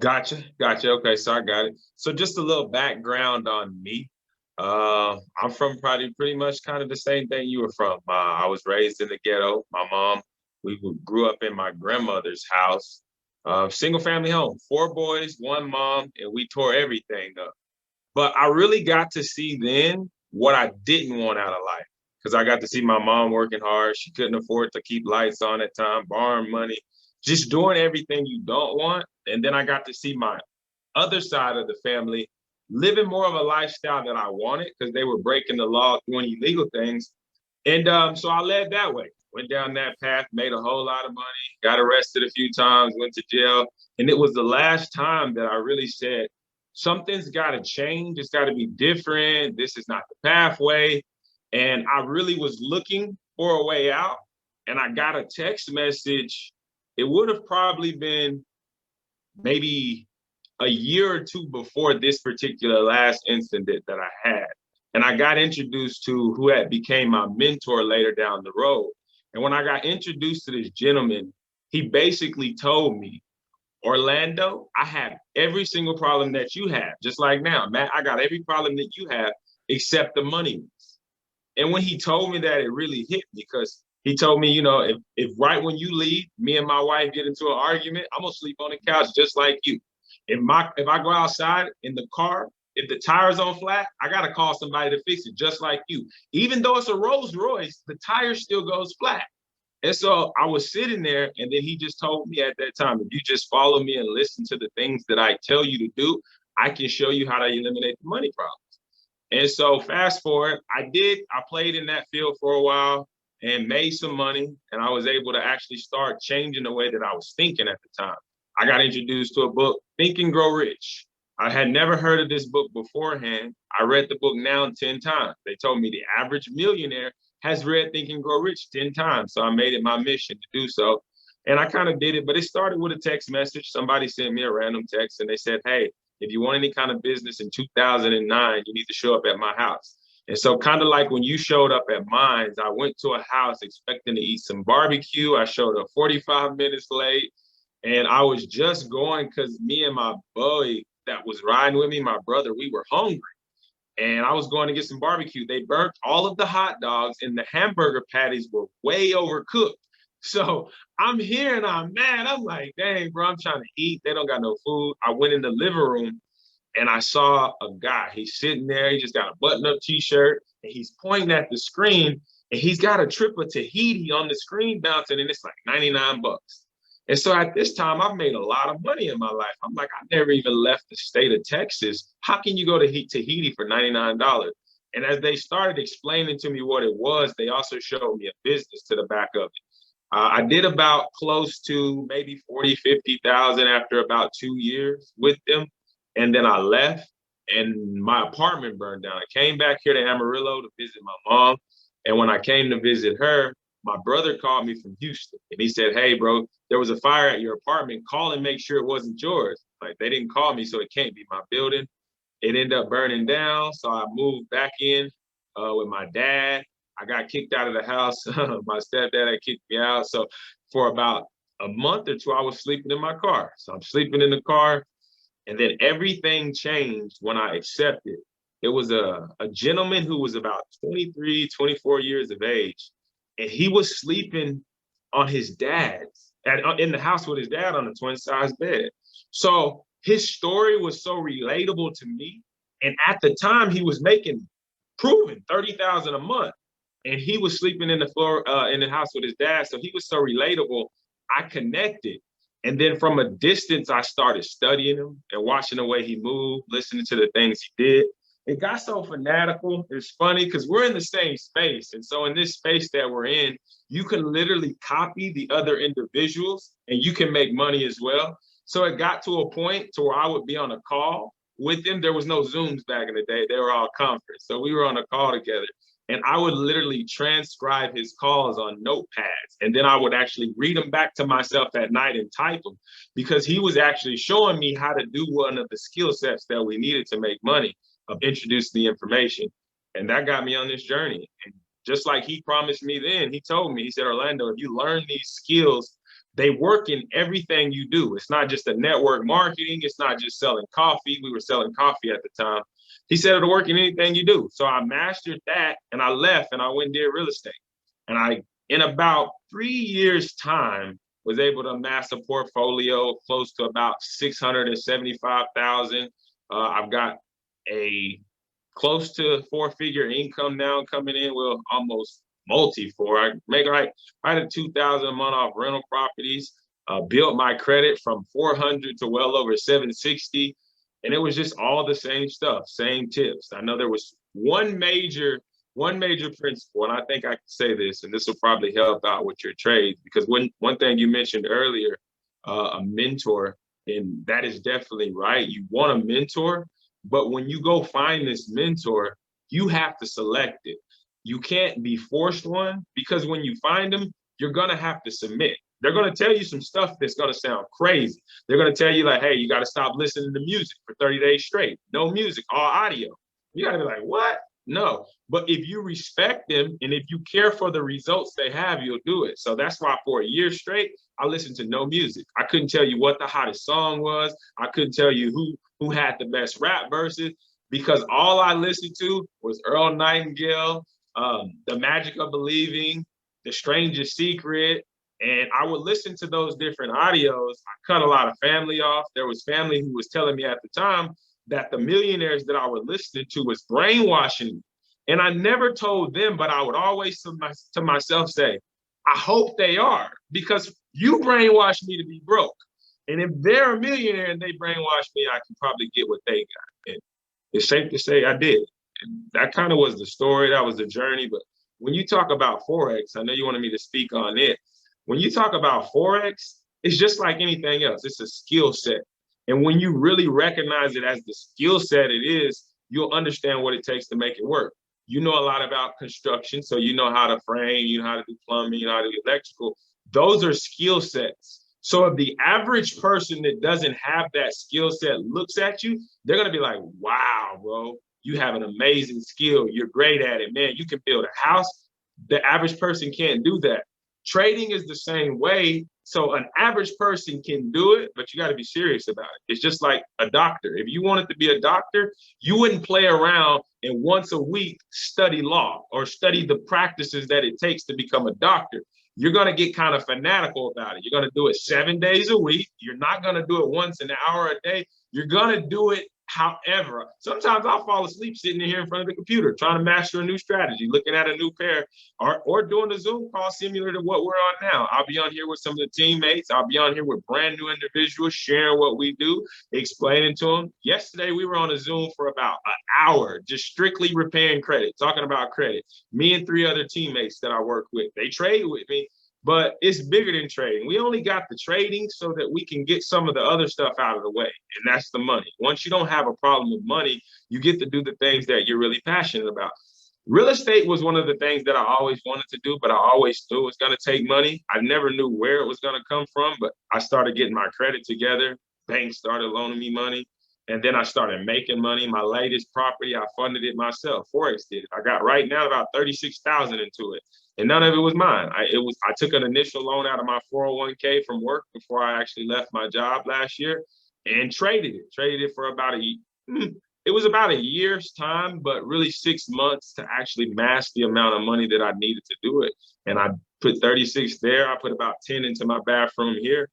Gotcha. Okay, so I got it. So just a little background on me. I'm from probably pretty much kind of the same thing you were from. I was raised in the ghetto. My mom, we grew up in my grandmother's house. Single family home, four boys, one mom, and we tore everything up. But I really got to see then what I didn't want out of life because I got to see my mom working hard. She couldn't afford to keep lights on at time, borrowing money, just doing everything you don't want. And then I got to see my other side of the family living more of a lifestyle that I wanted because they were breaking the law, doing illegal things. And so I led that way, went down that path, made a whole lot of money, got arrested a few times, went to jail. And it was the last time that I really said, something's got to change. It's got to be different. This is not the pathway. And I really was looking for a way out. And I got a text message. It would have probably been maybe a year or two before this particular last incident that I had. And I got introduced to who had became my mentor later down the road. And when I got introduced to this gentleman, he basically told me, Orlando, I have every single problem that you have, just like now. Matt, I got every problem that you have except the money. And when he told me that, it really hit me because he told me, if right when you leave, me and my wife get into an argument, I'm gonna sleep on the couch just like you. If I go outside in the car, if the tire's on flat, I gotta call somebody to fix it, just like you. Even though it's a Rolls Royce, the tire still goes flat. And so I was sitting there, and then he just told me at that time, if you just follow me and listen to the things that I tell you to do, I can show you how to eliminate the money problem. And so fast forward, I played in that field for a while and made some money. And I was able to actually start changing the way that I was thinking at the time. I got introduced to a book, Think and Grow Rich. I had never heard of this book beforehand. I read the book now 10 times. They told me the average millionaire has read Think and Grow Rich 10 times. So I made it my mission to do so. And I kind of did it, but it started with a text message. Somebody sent me a random text and they said, hey, if you want any kind of business in 2009, you need to show up at my house. And so kind of like when you showed up at mine, I went to a house expecting to eat some barbecue. I showed up 45 minutes late and I was just going because me and my boy that was riding with me, my brother, we were hungry. And I was going to get some barbecue. They burnt all of the hot dogs and the hamburger patties were way overcooked. So I'm here and I'm mad. I'm like, dang, bro, I'm trying to eat. They don't got no food. I went in the living room and I saw a guy. He's sitting there. He just got a button-up T-shirt and he's pointing at the screen and he's got a trip of Tahiti on the screen bouncing and it's like 99 bucks. And so at this time, I've made a lot of money in my life. I'm like, I never even left the state of Texas. How can you go to Tahiti for $99? And as they started explaining to me what it was, they also showed me a business to the back of it. I did about close to maybe 40, 50,000 after about 2 years with them. And then I left and my apartment burned down. I came back here to Amarillo to visit my mom. And when I came to visit her, my brother called me from Houston and he said, hey, bro, there was a fire at your apartment. Call and make sure it wasn't yours. Like they didn't call me, so it can't be my building. It ended up burning down. So I moved back in with my dad. I got kicked out of the house. My stepdad had kicked me out. So for about a month or two, I was sleeping in my car. So I'm sleeping in the car. And then everything changed when I accepted. It was a gentleman who was about 23, 24 years of age. And he was sleeping on his dad's, in the house with his dad on a twin size bed. So his story was so relatable to me. And at the time, he was making proven 30,000 a month and he was sleeping in the floor in the house with his dad. So he was so relatable. I connected. And then from a distance, I started studying him and watching the way he moved, listening to the things he did. It got so fanatical. It's funny because we're in the same space. And so in this space that we're in, you can literally copy the other individuals and you can make money as well. So it got to a point to where I would be on a call with them. There was no Zooms back in the day. They were all conference. So we were on a call together and I would literally transcribe his calls on notepads. And then I would actually read them back to myself at night and type them because he was actually showing me how to do one of the skill sets that we needed to make money of introducing the information. And that got me on this journey. And just like he promised me then, he told me, he said, Orlando, if you learn these skills they work in everything you do. It's not just a network marketing. It's not just selling coffee. We were selling coffee at the time. He said it'll work in anything you do. So I mastered that and I left and I went and did real estate. And I, in about 3 years' time, was able to amass a portfolio close to about 675,000. I've got a close to four-figure income now coming in. Well, almost multi-four. I make right at 2,000 a month off rental properties. Built my credit from 400 to well over 760, and it was just all the same stuff, same tips. I know there was one major principle, and I think I can say this, and this will probably help out with your trades, because one thing you mentioned earlier, a mentor, and that is definitely right. You want a mentor, but when you go find this mentor, you have to select it. You can't be forced one, because when you find them, you're gonna have to submit. They're gonna tell you some stuff that's gonna sound crazy. They're gonna tell you like, hey, you gotta stop listening to music for 30 days straight. No music, all audio. You gotta be like, what? No. But if you respect them and if you care for the results they have, you'll do it. So that's why for a year straight, I listened to no music. I couldn't tell you what the hottest song was. I couldn't tell you who had the best rap verses, because all I listened to was Earl Nightingale, The Magic of Believing, The Strangest Secret. And I would listen to those different audios. I cut a lot of family off. There was family who was telling me at the time that the millionaires that I was listening to was brainwashing me. And I never told them, but I would always to myself say, I hope they are, because you brainwashed me to be broke. And if they're a millionaire and they brainwash me, I can probably get what they got. And it's safe to say I did. And that kind of was the story. That was the journey. But when you talk about Forex, I know you wanted me to speak on it. When you talk about Forex, it's just like anything else. It's a skill set. And when you really recognize it as the skill set it is, you'll understand what it takes to make it work. You know a lot about construction, so you know how to frame, you know how to do plumbing, you know how to do electrical. Those are skill sets. So if the average person that doesn't have that skill set looks at you, they're going to be like, wow, bro, you have an amazing skill. You're great at it, man. You can build a house. The average person can't do that. Trading is the same way. So an average person can do it, but you got to be serious about it. It's just like a doctor. If you wanted to be a doctor, you wouldn't play around and once a week study law or study the practices that it takes to become a doctor. You're going to get kind of fanatical about it. You're going to do it 7 days a week. You're not going to do it once an hour a day. You're going to do it however. Sometimes I'll fall asleep sitting here in front of the computer trying to master a new strategy, looking at a new pair, or doing a Zoom call similar to what we're on now. I'll be on here with some of the teammates. I'll be on here with brand new individuals, sharing what we do, explaining to them. Yesterday, we were on a Zoom for about an hour, just strictly repaying credit, talking about credit. Me and 3 other teammates that I work with, they trade with me. But it's bigger than trading. We only got the trading so that we can get some of the other stuff out of the way, and that's the money. Once you don't have a problem with money, you get to do the things that you're really passionate about. Real estate was one of the things that I always wanted to do, but I always knew it was going to take money. I never knew where it was going to come from, but I started getting my credit together. Banks started loaning me money, and then I started making money. My latest property, I funded it myself. Forex did it. I got right now about 36,000 into it. And none of it was mine. I took an initial loan out of my 401k from work before I actually left my job last year and traded it. Traded it for it was about a year's time, but really 6 months to actually mass the amount of money that I needed to do it. And I put 36 there. I put about 10 into my bathroom here.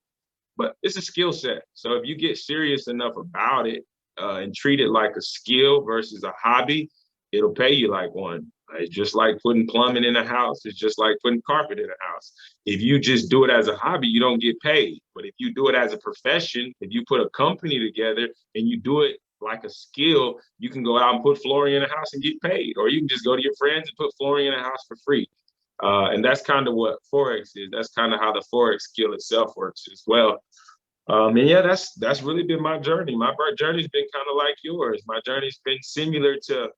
But it's a skill set. So if you get serious enough about it and treat it like a skill versus a hobby, it'll pay you like one. It's just like putting plumbing in a house. It's just like putting carpet in a house. If you just do it as a hobby, you don't get paid. But if you do it as a profession, if you put a company together and you do it like a skill, you can go out and put flooring in a house and get paid. Or you can just go to your friends and put flooring in a house for free. And that's kind of what Forex is. That's kind of how the Forex skill itself works as well. And yeah, that's really been my journey. My journey's been kind of like yours. My journey's been similar to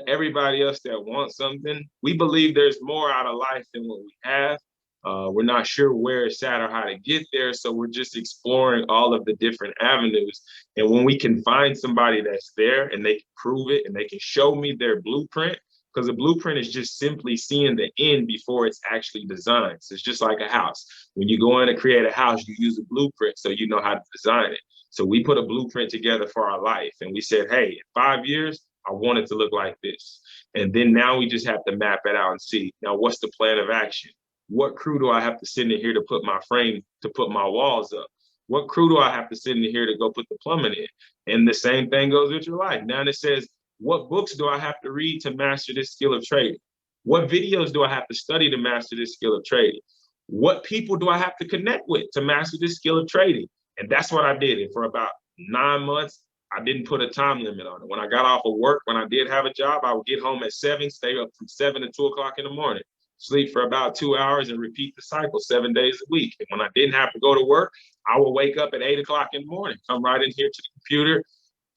everybody else that wants something. We believe there's more out of life than what we have. We're not sure where it's at or how to get there. So we're just exploring all of the different avenues. And when we can find somebody that's there and they can prove it and they can show me their blueprint, because a blueprint is just simply seeing the end before it's actually designed. So it's just like a house. When you go in and create a house, you use a blueprint so you know how to design it. So we put a blueprint together for our life, and we said, hey, in 5 years, I want it to look like this. And then now we just have to map it out and see, now what's the plan of action? What crew do I have to send in here to put my frame, to put my walls up? What crew do I have to send in here to go put the plumbing in? And the same thing goes with your life. Now it says, what books do I have to read to master this skill of trading? What videos do I have to study to master this skill of trading? What people do I have to connect with to master this skill of trading? And that's what I did. And for about 9 months, I didn't put a time limit on it. When I got off of work, when I did have a job, I would get home at 7, stay up from 7 to 2 o'clock in the morning, sleep for about 2 hours, and repeat the cycle 7 days a week. And when I didn't have to go to work, I would wake up at 8 o'clock in the morning, come right in here to the computer,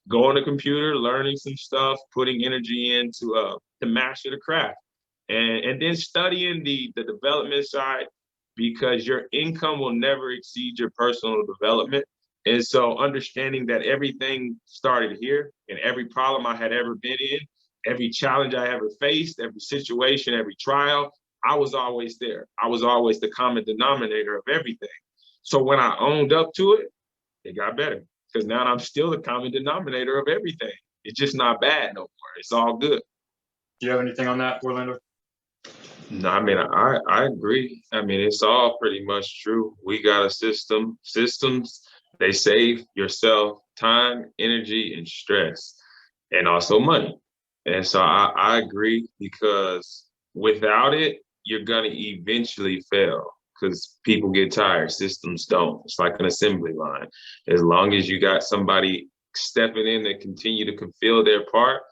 go on the computer, learning some stuff, putting energy in to master the craft. And then studying the development side, because your income will never exceed your personal development. And so understanding that everything started here, and every problem I had ever been in, every challenge I ever faced, every situation, every trial, I was always there. I was always the common denominator of everything. So when I owned up to it, it got better, because now I'm still the common denominator of everything. It's just not bad no more. It's all good. Do you have anything on that, Orlando? No, I mean, I agree. I mean, it's all pretty much true. We got a system. Systems, they save yourself time, energy, and stress, and also money. And so I agree, because without it, you're gonna eventually fail, because people get tired, systems don't. It's like an assembly line. As long as you got somebody stepping in to continue to fulfill their part,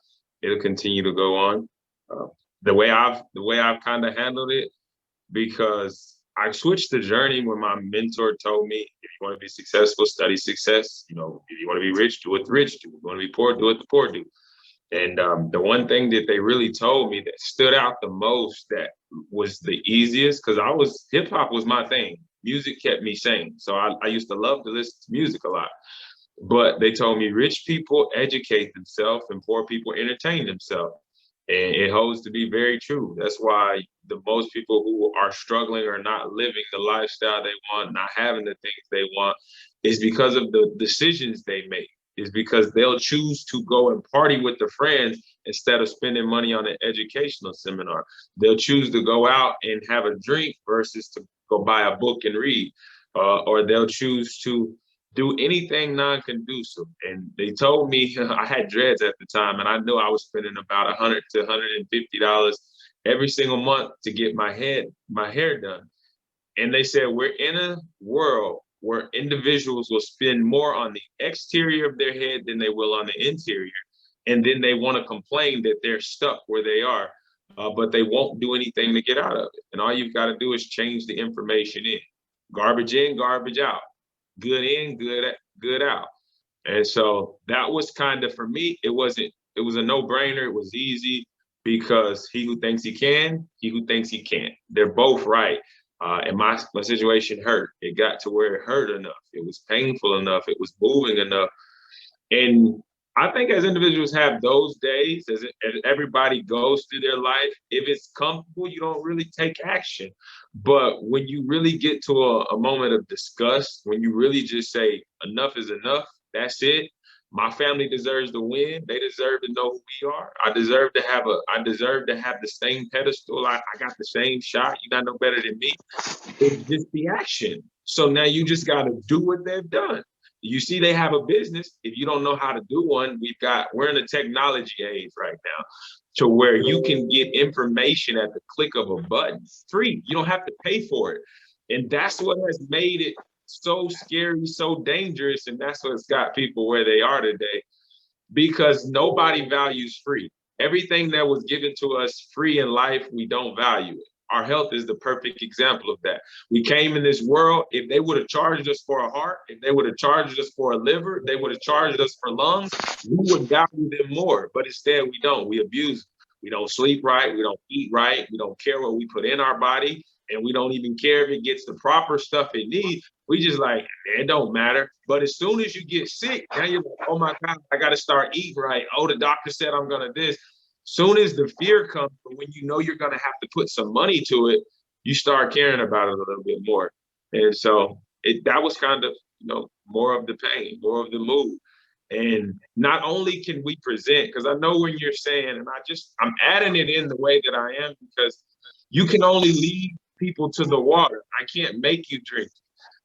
it'll continue to go on. Uh, the way I've kind of handled it, because I switched the journey when my mentor told me, if you want to be successful, study success. You know, if you want to be rich, do what the rich do. If you want to be poor, do what the poor do. And the one thing that they really told me that stood out the most, that was the easiest, because hip hop was my thing. Music kept me sane. So I used to love to listen to music a lot. But they told me rich people educate themselves and poor people entertain themselves. And it holds to be very true. That's why the most people who are struggling or not living the lifestyle they want, not having the things they want, is because of the decisions they make. Is because they'll choose to go and party with their friends instead of spending money on an educational seminar. They'll choose to go out and have a drink versus to go buy a book and read, or they'll choose to do anything non-conducive. And they told me, I had dreads at the time, and I knew I was spending about $100 to $150 every single month to get my hair done. And they said, we're in a world where individuals will spend more on the exterior of their head than they will on the interior. And then they want to complain that they're stuck where they are, but they won't do anything to get out of it. And all you've got to do is change the information in. Garbage in, garbage out. Good in, good out. And so that was kind of, for me, it was a no-brainer. It was easy, because he who thinks he can, he who thinks he can't. They're both right. And my situation hurt. It got to where it hurt enough. It was painful enough. It was moving enough. And I think as individuals have those days, as everybody goes through their life, if it's comfortable, you don't really take action. But when you really get to a moment of disgust, when you really just say, enough is enough, that's it. My family deserves to win. They deserve to know who we are. I deserve to have the same pedestal. I got the same shot. You got no better than me. It's just the action. So now you just got to do what they've done. You see, they have a business. If you don't know how to do one, we're in a technology age right now, to where you can get information at the click of a button, free. You don't have to pay for it. And that's what has made it so scary, so dangerous. And that's what's got people where they are today, because nobody values free. Everything that was given to us free in life, we don't value it. Our health is the perfect example of that. We came in this world, if they would have charged us for a heart, if they would have charged us for a liver, if they would have charged us for lungs, we would value them more. But instead, we don't. We abuse them. We don't sleep right. We don't eat right. We don't care what we put in our body. And we don't even care if it gets the proper stuff it needs. We just like, it don't matter. But as soon as you get sick, now you're like, oh my God, I got to start eating right. Oh, the doctor said I'm going to this. Soon as the fear comes, but when you know you're going to have to put some money to it, you start caring about it a little bit more. And so that was kind of, more of the pain, more of the move. And not only can we present, because I know when you're saying, and I'm adding it in the way that I am, because you can only lead people to the water. I can't make you drink.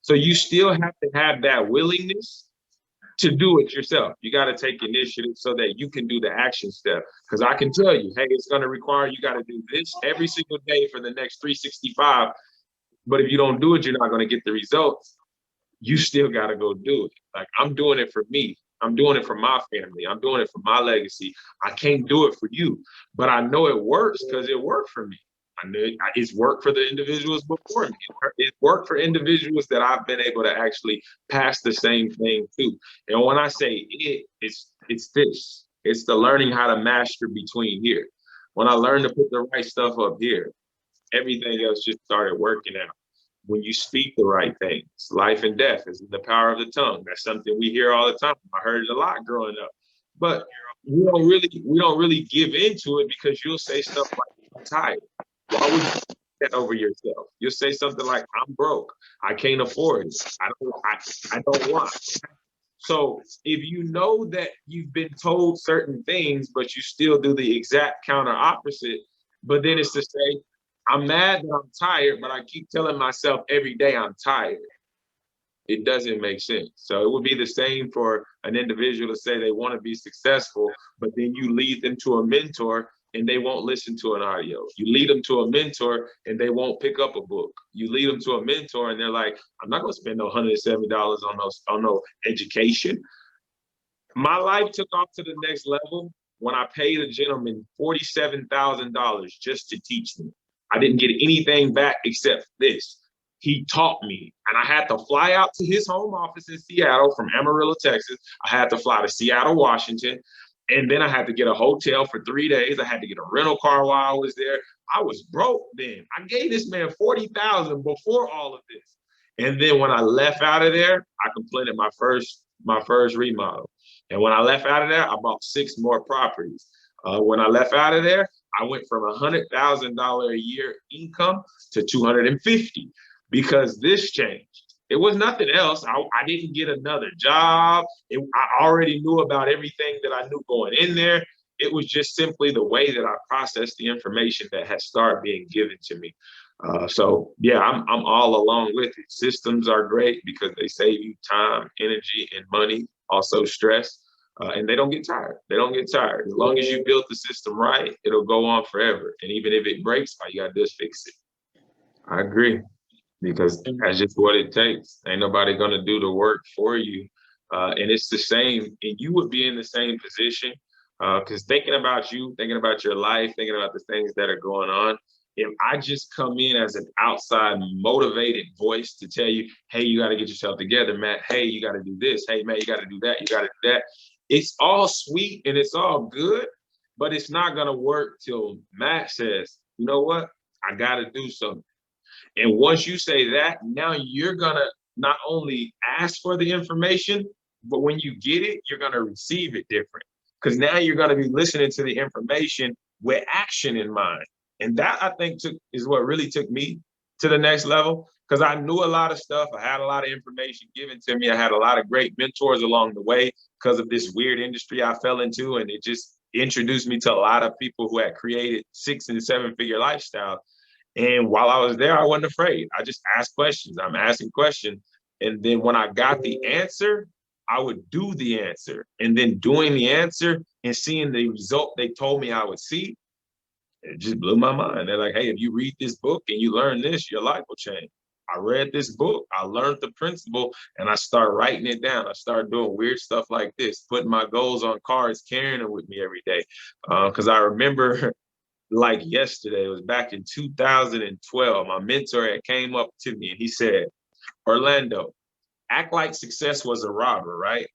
So you still have to have that willingness to do it yourself. You got to take initiative so that you can do the action step. Because I can tell you, hey, it's going to require you got to do this every single day for the next 365. But if you don't do it, you're not going to get the results. You still got to go do it. Like, I'm doing it for me. I'm doing it for my family. I'm doing it for my legacy. I can't do it for you, but I know it works because it worked for me. I know it's worked for the individuals before me. It worked for individuals that I've been able to actually pass the same thing to. And when I say it's this. It's the learning how to master between here. When I learned to put the right stuff up here, everything else just started working out. When you speak the right things, life and death is in the power of the tongue. That's something we hear all the time. I heard it a lot growing up, but we don't really give into it, because you'll say stuff like, I'm tired. Why would you say that over yourself? You'll say something like, I'm broke. I can't afford it. I don't want. So if you know that you've been told certain things, but you still do the exact counter opposite, but then it's to say, I'm mad that I'm tired, but I keep telling myself every day I'm tired. It doesn't make sense. So it would be the same for an individual to say they want to be successful, but then you lead them to a mentor and they won't listen to an audio. You lead them to a mentor and they won't pick up a book. You lead them to a mentor and they're like, I'm not going to spend no $170 on no education. My life took off to the next level when I paid a gentleman $47,000 just to teach me. I didn't get anything back except this. He taught me, and I had to fly out to his home office in Seattle from Amarillo, Texas. I had to fly to Seattle, Washington, and then I had to get a hotel for 3 days. I had to get a rental car while I was there. I was broke then. I gave this man $40,000 before all of this, and then when I left out of there, I completed my first remodel. And when I left out of there, I bought 6 more properties. When I left out of there, I went from $100,000 a year income to 250, because this changed. It was nothing else. I didn't get another job. I already knew about everything that I knew going in there. It was just simply the way that I processed the information that had started being given to me. So yeah, I'm all along with it. Systems are great because they save you time, energy, and money, also stress. And they don't get tired. They don't get tired. As long as you built the system right, it'll go on forever. And even if it breaks, all you gotta do is fix it. I agree, because that's just what it takes. Ain't nobody gonna do the work for you. And it's the same, and you would be in the same position. Because thinking about you, thinking about your life, thinking about the things that are going on, if I just come in as an outside motivated voice to tell you, hey, you got to get yourself together, Matt. Hey, you got to do this. Hey, man, you got to do that. You got to do that. It's all sweet and it's all good, but it's not going to work till Matt says, you know what? I got to do something. And once you say that, now you're going to not only ask for the information, but when you get it, you're going to receive it different. Because now you're going to be listening to the information with action in mind. And that, I think, is what really took me to the next level, because I knew a lot of stuff. I had a lot of information given to me. I had a lot of great mentors along the way because of this weird industry I fell into. And it just introduced me to a lot of people who had created 6- and 7-figure lifestyles. And while I was there, I wasn't afraid. I just asked questions. I'm asking questions. And then when I got the answer, I would do the answer. And then doing the answer and seeing the result they told me I would see, it just blew my mind. They're like, hey, if you read this book and you learn this, your life will change. I read this book, I learned the principle, and I start writing it down. I started doing weird stuff like this, putting my goals on cards, carrying them with me every day. Because I remember like yesterday, it was back in 2012, my mentor had came up to me and he said, Orlando, act like success was a robber, right?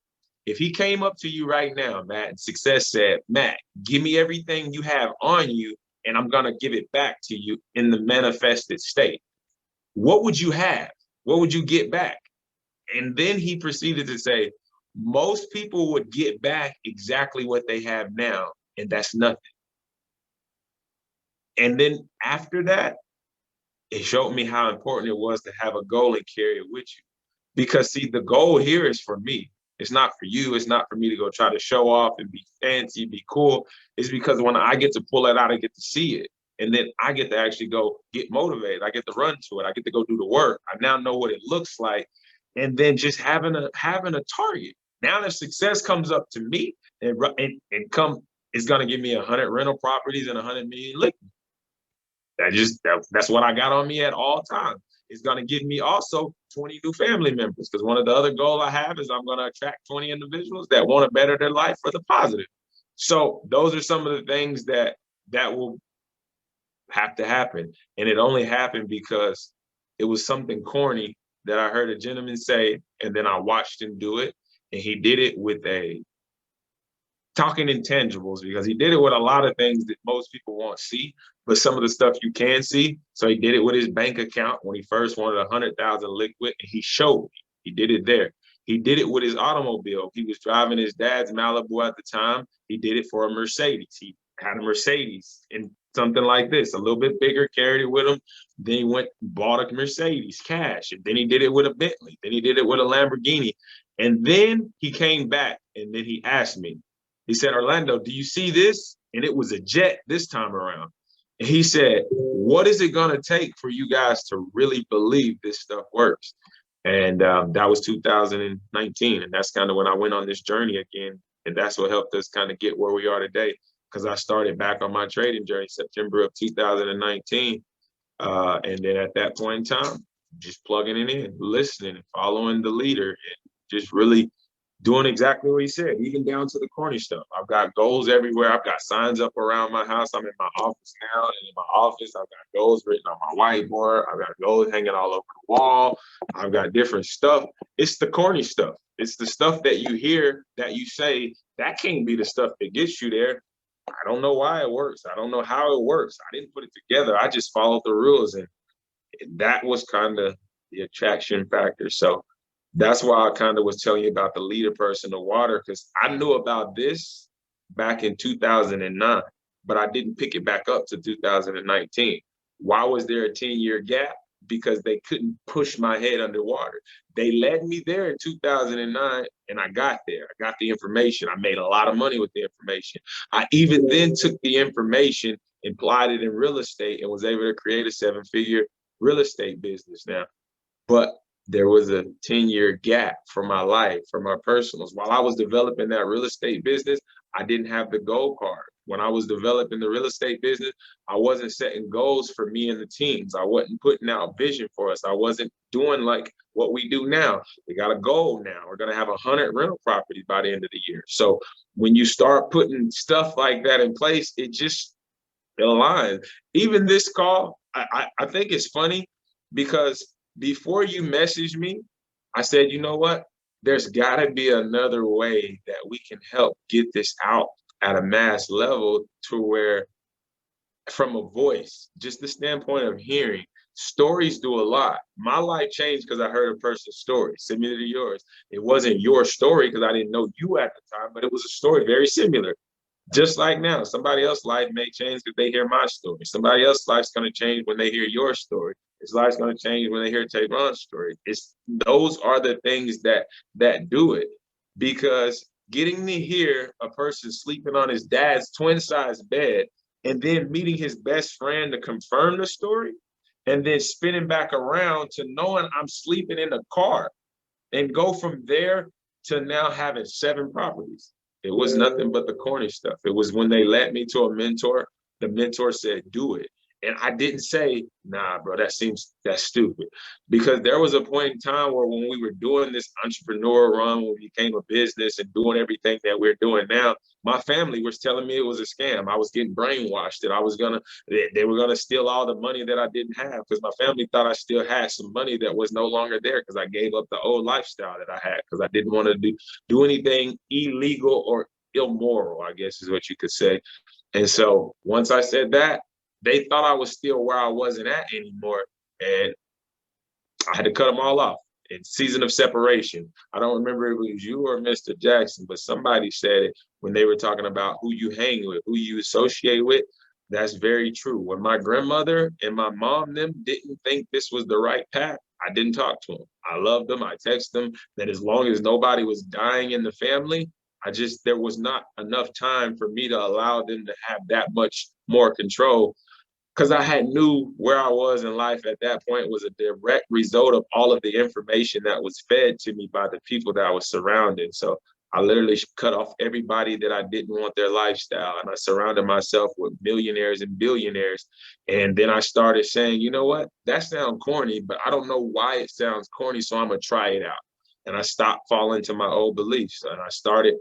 If he came up to you right now, Matt, and success said, Matt, give me everything you have on you, and I'm going to give it back to you in the manifested state, what would you have? What would you get back? And then he proceeded to say, most people would get back exactly what they have now, and that's nothing. And then after that, it showed me how important it was to have a goal and carry it with you. Because see, the goal here is for me. It's not for you. It's not for me to go try to show off and be fancy, be cool. It's because when I get to pull it out, I get to see it. And then I get to actually go get motivated. I get to run to it. I get to go do the work. I now know what it looks like. And then just having a target. Now the success comes up to me and come is gonna give me 100 rental properties and 100 million liquid. That's what I got on me at all times. It's going to give me also 20 new family members, because one of the other goals I have is I'm going to attract 20 individuals that want to better their life for the positive. So those are some of the things that will have to happen. And it only happened because it was something corny that I heard a gentleman say, and then I watched him do it. And he did it with a talking intangibles, because he did it with a lot of things that most people won't see, but some of the stuff you can see. So he did it with his bank account when he first wanted 100,000 liquid, and he showed me. He did it there. He did it with his automobile. He was driving his dad's Malibu at the time. He did it for a Mercedes. He had a Mercedes and something like this, a little bit bigger, carried it with him. Then he went and bought a Mercedes cash. And then he did it with a Bentley. Then he did it with a Lamborghini. And then he came back and then he asked me, he said, Orlando, do you see this? And it was a jet this time around. And he said, what is it going to take for you guys to really believe this stuff works? And that was 2019. And that's kind of when I went on this journey again. And that's what helped us kind of get where we are today. Because I started back on my trading journey September of 2019. And then at that point in time, just plugging it in, listening, and following the leader, and just really doing exactly what he said, even down to the corny stuff. I've got goals everywhere. I've got signs up around my house. I'm in my office now, and in my office, I've got goals written on my whiteboard. I've got goals hanging all over the wall. I've got different stuff. It's the corny stuff. It's the stuff that you hear that you say, that can't be the stuff that gets you there. I don't know why it works. I don't know how it works. I didn't put it together. I just followed the rules. And that was kind of the attraction factor. So that's why I kind of was telling you about the leader person, the water, because I knew about this back in 2009, but I didn't pick it back up to 2019. Why was there a 10-year gap? Because they couldn't push my head underwater. They led me there in 2009, and I got there. I got the information. I made a lot of money with the information. I even then took the information, applied it in real estate, and was able to create a 7-figure real estate business now. But there was a 10-year gap for my life, for my personals. While I was developing that real estate business, I didn't have the goal card. When I was developing the real estate business, I wasn't setting goals for me and the teams. I wasn't putting out vision for us. I wasn't doing like what we do now. We got a goal now. We're going to have 100 rental properties by the end of the year. So when you start putting stuff like that in place, it aligns. Even this call, I think it's funny because before you message me, I said, you know what? There's got to be another way that we can help get this out at a mass level, to where from a voice, just the standpoint of hearing, stories do a lot. My life changed because I heard a person's story similar to yours. It wasn't your story because I didn't know you at the time, but it was a story very similar. Just like now, somebody else's life may change because they hear my story. Somebody else's life's going to change when they hear your story. His life's going to change when they hear Tayron's story. Those are the things that do it, because getting to hear a person sleeping on his dad's twin-size bed, and then meeting his best friend to confirm the story, and then spinning back around to knowing I'm sleeping in a car, and go from there to now having 7 properties. It was nothing but the corny stuff. It was when they led me to a mentor, the mentor said, do it. And I didn't say, nah, bro, that's stupid. Because there was a point in time where when we were doing this entrepreneur run, when we became a business and doing everything that we're doing now, my family was telling me it was a scam. I was getting brainwashed that they were gonna steal all the money that I didn't have, because my family thought I still had some money that was no longer there because I gave up the old lifestyle that I had, because I didn't want to do anything illegal or immoral, I guess is what you could say. And so once I said that, they thought I was still where I wasn't at anymore. And I had to cut them all off. In season of separation. I don't remember if it was you or Mr. Jackson, but somebody said it when they were talking about who you hang with, who you associate with. That's very true. When my grandmother and my mom them didn't think this was the right path, I didn't talk to them. I loved them. I texted them that as long as nobody was dying in the family, there was not enough time for me to allow them to have that much more control because I had knew where I was in life at that point was a direct result of all of the information that was fed to me by the people that I was surrounded. So I literally cut off everybody that I didn't want their lifestyle, and I surrounded myself with millionaires and billionaires. And then I started saying, you know what, that sounds corny, but I don't know why it sounds corny, so I'm gonna try it out. And I stopped falling to my old beliefs, and I started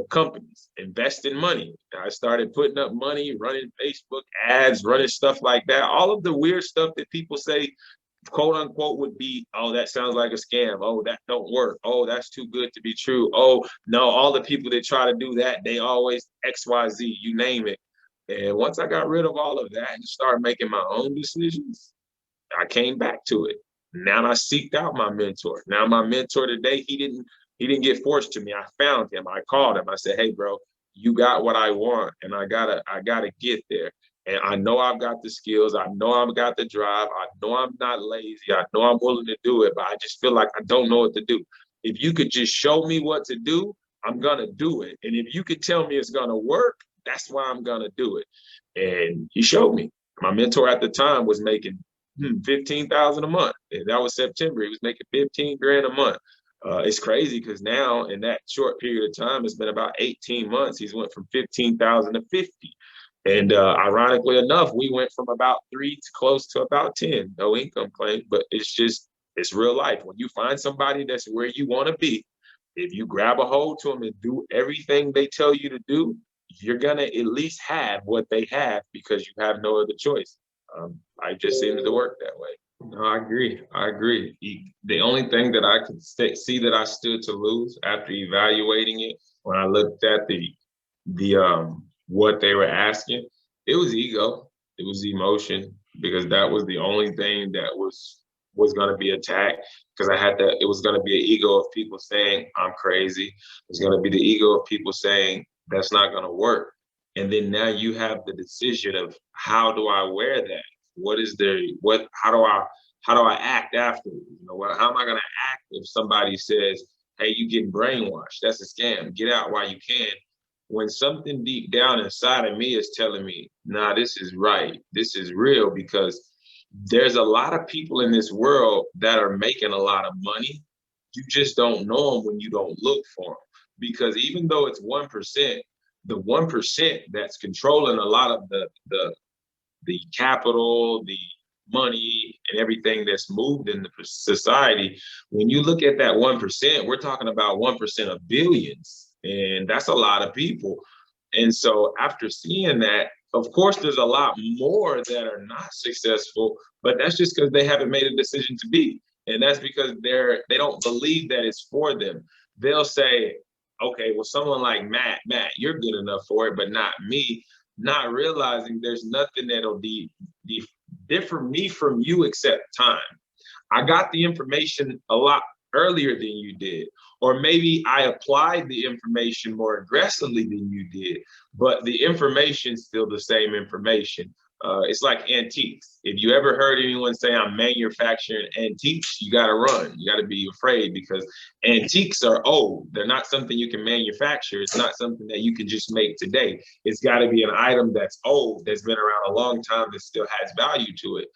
companies, investing money. I started putting up money, running Facebook ads, running stuff like that. All of the weird stuff that people say, quote unquote, would be, oh, that sounds like a scam. Oh, that don't work. Oh, that's too good to be true. Oh, no, all the people that try to do that, they always XYZ, you name it. And once I got rid of all of that and started making my own decisions, I came back to it. Now I seeked out my mentor. Now my mentor today, he didn't get forced to me. I found him. I called him. I said, "Hey, bro, you got what I want, and I gotta get there. And I know I've got the skills. I know I've got the drive. I know I'm not lazy. I know I'm willing to do it, but I just feel like I don't know what to do. If you could just show me what to do, I'm gonna do it. And if you could tell me it's gonna work, that's why I'm gonna do it." And he showed me. My mentor at the time was making 15,000 a month. And that was September. He was making 15 grand a month. It's crazy because now in that short period of time, it's been about 18 months. He's went from 15,000 to 50. And ironically enough, we went from about 3 to close to about 10, no income claim, but it's real life. When you find somebody that's where you want to be, if you grab a hold to them and do everything they tell you to do, you're gonna at least have what they have because you have no other choice. Life just seems to work that way. No, I agree. I agree. The only thing that I could see that I stood to lose after evaluating it, when I looked at the what they were asking, it was ego, it was emotion, because that was the only thing that was going to be attacked. Because I had that, it was going to be an ego of people saying I'm crazy. It's going to be the ego of people saying that's not going to work. And then now you have the decision of how do I wear that? What is the what? How do I act after? How am I going to act if somebody says, "Hey, you getting brainwashed? That's a scam. Get out while you can." When something deep down inside of me is telling me, "Nah, this is right. This is real," because there's a lot of people in this world that are making a lot of money. You just don't know them when you don't look for them. Because even though it's 1%, the 1% that's controlling a lot of the capital, the money, and everything that's moved in the society, when you look at that 1%, we're talking about 1% of billions. And that's a lot of people. And so after seeing that, of course, there's a lot more that are not successful, but that's just because they haven't made a decision to be. And that's because they don't believe that it's for them. They'll say, okay, well, someone like Matt, you're good enough for it, but not me, not realizing there's nothing that'll differ me from you except time. I got the information a lot earlier than you did, or maybe I applied the information more aggressively than you did, but the information's still the same information. It's like antiques. If you ever heard anyone say I'm manufacturing antiques, you got to run. You got to be afraid because antiques are old. They're not something you can manufacture. It's not something that you can just make today. It's got to be an item that's old, that's been around a long time, that still has value to it.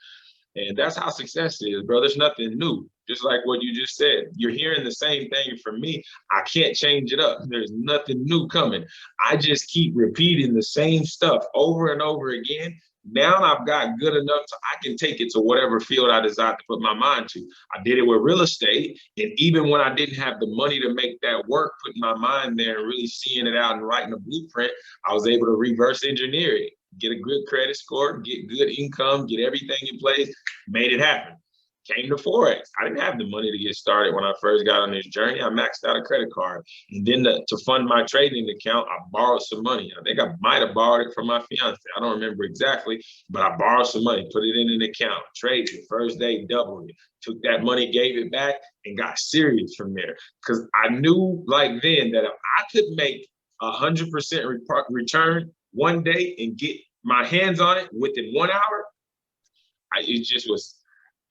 And that's how success is, bro. There's nothing new. Just like what you just said. You're hearing the same thing from me. I can't change it up. There's nothing new coming. I just keep repeating the same stuff over and over again. Now I've got good enough so I can take it to whatever field I decide to put my mind to. I did it with real estate. And even when I didn't have the money to make that work, putting my mind there and really seeing it out and writing a blueprint, I was able to reverse engineer it, get a good credit score, get good income, get everything in place, made it happen. Came to Forex. I didn't have the money to get started when I first got on this journey. I maxed out a credit card. And then to fund my trading account, I borrowed some money. I think I might have borrowed it from my fiance. I don't remember exactly, but I borrowed some money, put it in an account, traded it. First day, doubled it. Took that money, gave it back, and got serious from there. Because I knew like then that if I could make 100% return one day and get my hands on it within 1 hour, it just was,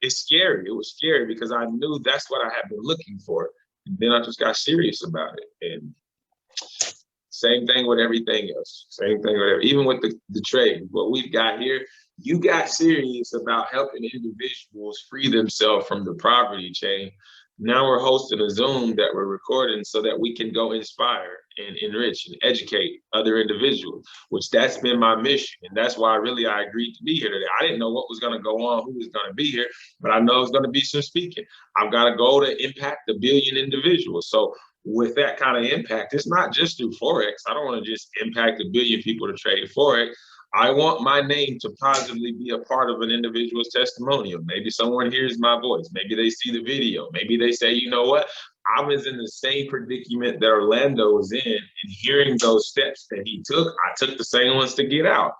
it's scary. It was scary because I knew that's what I had been looking for. And then I just got serious about it. And same thing with everything else. Same thing with even with the trade. What we've got here, you got serious about helping individuals free themselves from the poverty chain. Now we're hosting a Zoom that we're recording so that we can go inspire and enrich and educate other individuals, which that's been my mission. And that's why I agreed to be here today. I didn't know what was going to go on, who was going to be here, but I know it's going to be some speaking. I've got a goal to impact 1 billion individuals. So with that kind of impact, it's not just through Forex. I don't want to just impact 1 billion people to trade Forex. I want my name to positively be a part of an individual's testimonial. Maybe someone hears my voice. Maybe they see the video. Maybe they say, you know what? I was in the same predicament that Orlando was in, and hearing those steps that he took, I took the same ones to get out.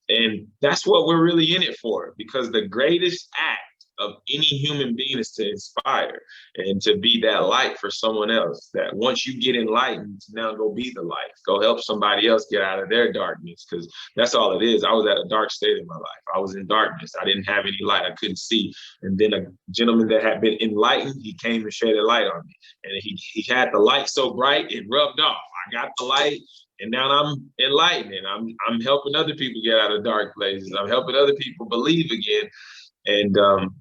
And that's what we're really in it for, because the greatest act of any human being is to inspire and to be that light for someone else. That once you get enlightened, now go be the light. Go help somebody else get out of their darkness, because that's all it is. I was at a dark state in my life. I was in darkness. I didn't have any light. I couldn't see. And then a gentleman that had been enlightened, he came and shed a light on me. And he had the light so bright, it rubbed off. I got the light, and now I'm enlightened. I'm helping other people get out of dark places. I'm helping other people believe again. And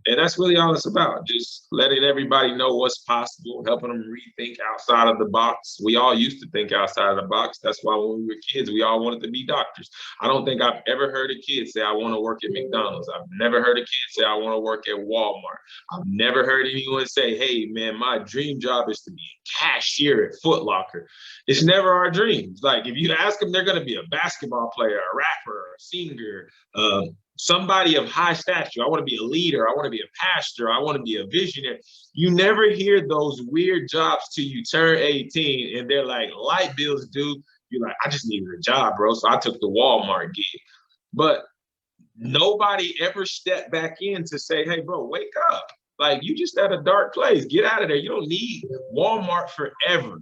that's really all it's about. Just letting everybody know what's possible, helping them rethink outside of the box. We all used to think outside of the box. That's why when we were kids, we all wanted to be doctors. I don't think I've ever heard a kid say, I want to work at McDonald's. I've never heard a kid say, I want to work at Walmart. I've never heard anyone say, hey, man, my dream job is to be a cashier at Foot Locker. It's never our dreams. Like, if you ask them, they're going to be a basketball player, a rapper, a singer, somebody of high stature. I want to be a leader. I want to be a pastor. I want to be a visionary. You never hear those weird jobs till you turn 18 and they're like, light bills due. You're like, I just needed a job, bro. So I took the Walmart gig. But nobody ever stepped back in to say, hey, bro, wake up. Like, you just at a dark place. Get out of there. You don't need Walmart forever.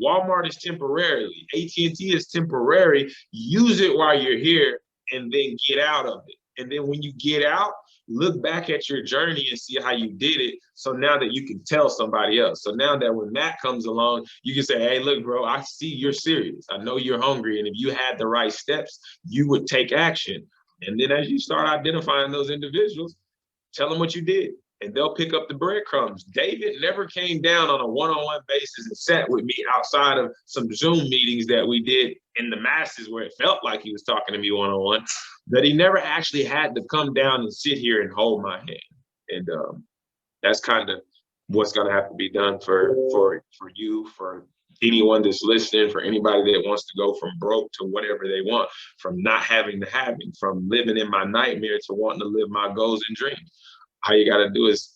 Walmart is temporarily. AT&T is temporary. Use it while you're here and then get out of it. And then when you get out, look back at your journey and see how you did it. So now that you can tell somebody else. So now that when Matt comes along, you can say, hey, look, bro, I see you're serious. I know you're hungry. And if you had the right steps, you would take action. And then as you start identifying those individuals, tell them what you did. And they'll pick up the breadcrumbs. David never came down on a one-on-one basis and sat with me outside of some Zoom meetings that we did in the masses where it felt like he was talking to me one-on-one, but he never actually had to come down and sit here and hold my hand. And that's kind of what's going to have to be done for you, for anyone that's listening, for anybody that wants to go from broke to whatever they want, from not having to having, from living in my nightmare to wanting to live my goals and dreams. All you got to do is,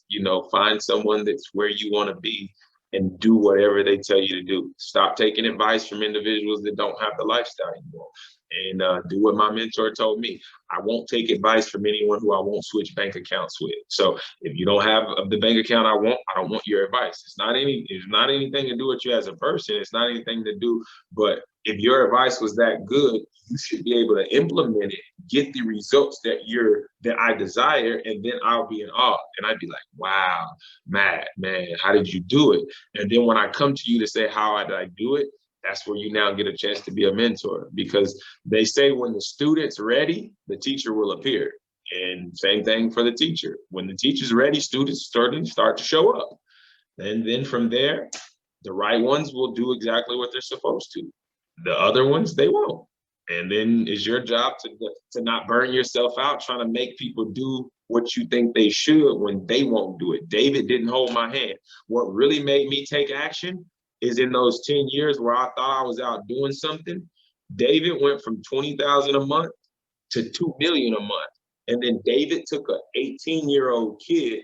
find someone that's where you want to be and do whatever they tell you to do. Stop taking advice from individuals that don't have the lifestyle anymore. And do what my mentor told me. I won't take advice from anyone who I won't switch bank accounts with. So if you don't have the bank account I don't want your advice. It's not anything to do with you as a person. It's not anything to do, but if your advice was that good, you should be able to implement it, get the results that I desire, and then I'll be in awe. And I'd be like, wow, Matt, man, how did you do it? And then when I come to you to say, how did I do it? That's where you now get a chance to be a mentor, because they say when the student's ready, the teacher will appear. And same thing for the teacher. When the teacher's ready, students start to show up. And then from there, the right ones will do exactly what they're supposed to. The other ones, they won't. And then it's your job to not burn yourself out trying to make people do what you think they should when they won't do it. David didn't hold my hand. What really made me take action is in those 10 years where I thought I was out doing something, David went from 20,000 a month to 2 million a month. And then David took an 18-year-old kid